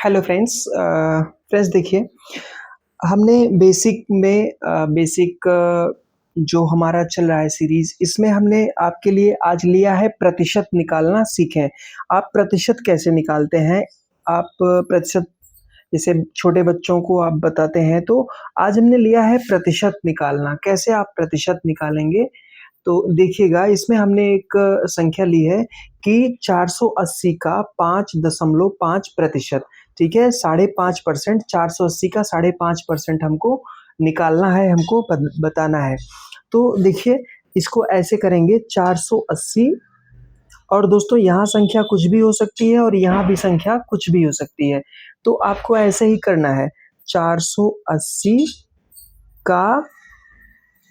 Hello friends. Friends देखिए, हमने basic जो हमारा चल रहा है सीरीज, इसमें हमने आपके लिए आज लिया है प्रतिशत निकालना सीखें। आप प्रतिशत कैसे निकालते हैं, आप प्रतिशत जैसे छोटे बच्चों को आप बताते हैं, तो आज हमने लिया है प्रतिशत निकालना। कैसे आप प्रतिशत निकालेंगे, तो देखिएगा, इसमें हमने एक संख्या ली है कि 480 का 5.5%। ठीक है, 5.5%, 480 का 5.5% हमको निकालना है, हमको बताना है। तो देखिए, इसको ऐसे करेंगे 480, और दोस्तों यहाँ संख्या कुछ भी हो सकती है और यहाँ भी संख्या कुछ भी हो सकती है। तो आपको ऐसे ही करना है, 480 का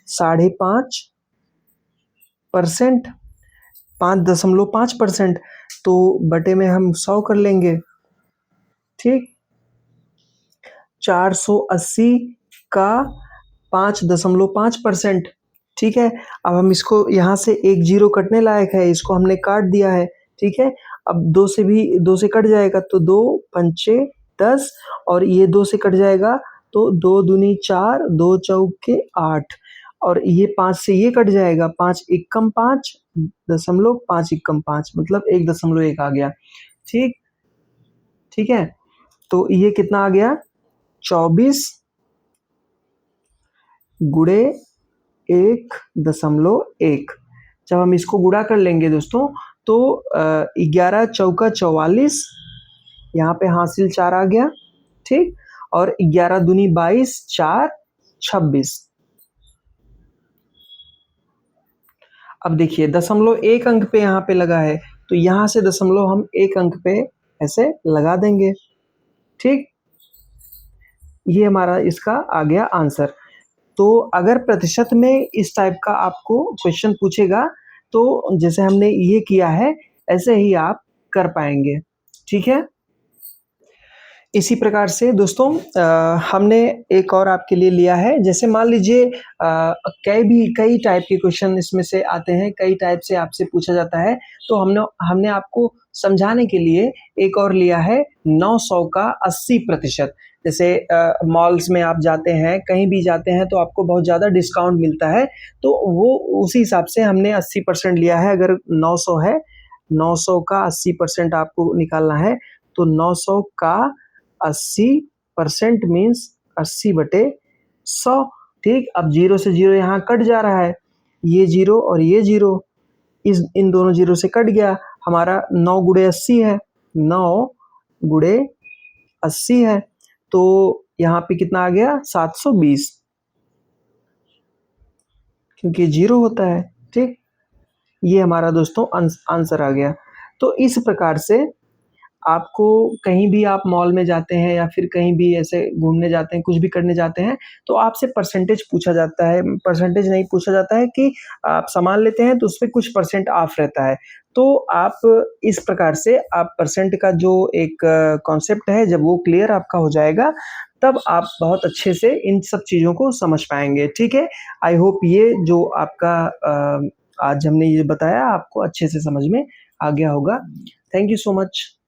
5.5%, 5.5%, तो बटे में हम 100 कर लेंगे। ठीक, 480 का 5.5%। ठीक है, अब हम इसको यहाँ से एक जीरो कटने लायक है, इसको हमने काट दिया है। ठीक है, अब दो से कट जाएगा तो 2 पंचे 10, और ये 2 से कट जाएगा तो 2 दूनी 4, 2 चौके 8, और ये 5 से ये कट जाएगा, 5 एकम 5, 5 एकम 5, मतलब 1.1 आ गया। ठीक, ठीक है, तो ये कितना आ गया, 24 गुणे 1.1। जब हम इसको गुणा कर लेंगे दोस्तों, तो 11 चौका 44, यहाँ पे हासिल 4 आ गया। ठीक, और 11 दूनी 22, 4 26। अब देखिए, 1 अंक पे यहाँ पे लगा है, तो यहाँ से दशमलव हम 1 अंक पे ऐसे लगा देंगे। ठीक, ये हमारा इसका आ गया आंसर। तो अगर प्रतिशत में इस टाइप का आपको क्वेश्चन पूछेगा, तो जैसे हमने ये किया है, ऐसे ही आप कर पाएंगे। ठीक है, इसी प्रकार से दोस्तों हमने एक और आपके लिए लिया है। जैसे मान लीजिए कई टाइप के क्वेश्चन इसमें से आते हैं, कई टाइप से आपसे पूछा जाता है, तो हमने आपको समझाने के लिए एक और लिया है 900 का 80%। जैसे मॉल्स में आप जाते हैं, कहीं भी जाते हैं, तो आपको बहुत ज़्यादा डिस्काउंट मिलता है, तो वो उसी हिसाब से हमने 80% लिया है। अगर 900 है, 900 का 80% आपको निकालना है, तो 900 का 80% मीन्स 80/100। ठीक, अब जीरो से जीरो यहाँ कट जा रहा है, ये जीरो और ये जीरो इन दोनों जीरो से कट गया। हमारा 9 गुणे 80 है, 9 गुणे 80 है, तो यहाँ पे कितना आ गया, 720, क्योंकि जीरो होता है। ठीक, ये हमारा दोस्तों आंसर आ गया। तो इस प्रकार से आपको कहीं भी आप मॉल में जाते हैं या फिर कहीं भी ऐसे घूमने जाते हैं, कुछ भी करने जाते हैं, तो आपसे परसेंटेज पूछा जाता है, परसेंटेज नहीं पूछा जाता है कि आप सामान लेते हैं तो उसपे कुछ परसेंट ऑफ रहता है। तो आप इस प्रकार से आप परसेंट का जो एक कॉन्सेप्ट है, जब वो क्लियर आपका हो जाएगा, तब आप बहुत अच्छे से इन सब चीज़ों को समझ पाएंगे। ठीक है, आई होप ये जो आपका आज हमने ये बताया, आपको अच्छे से समझ में आ गया होगा। Thank you so much.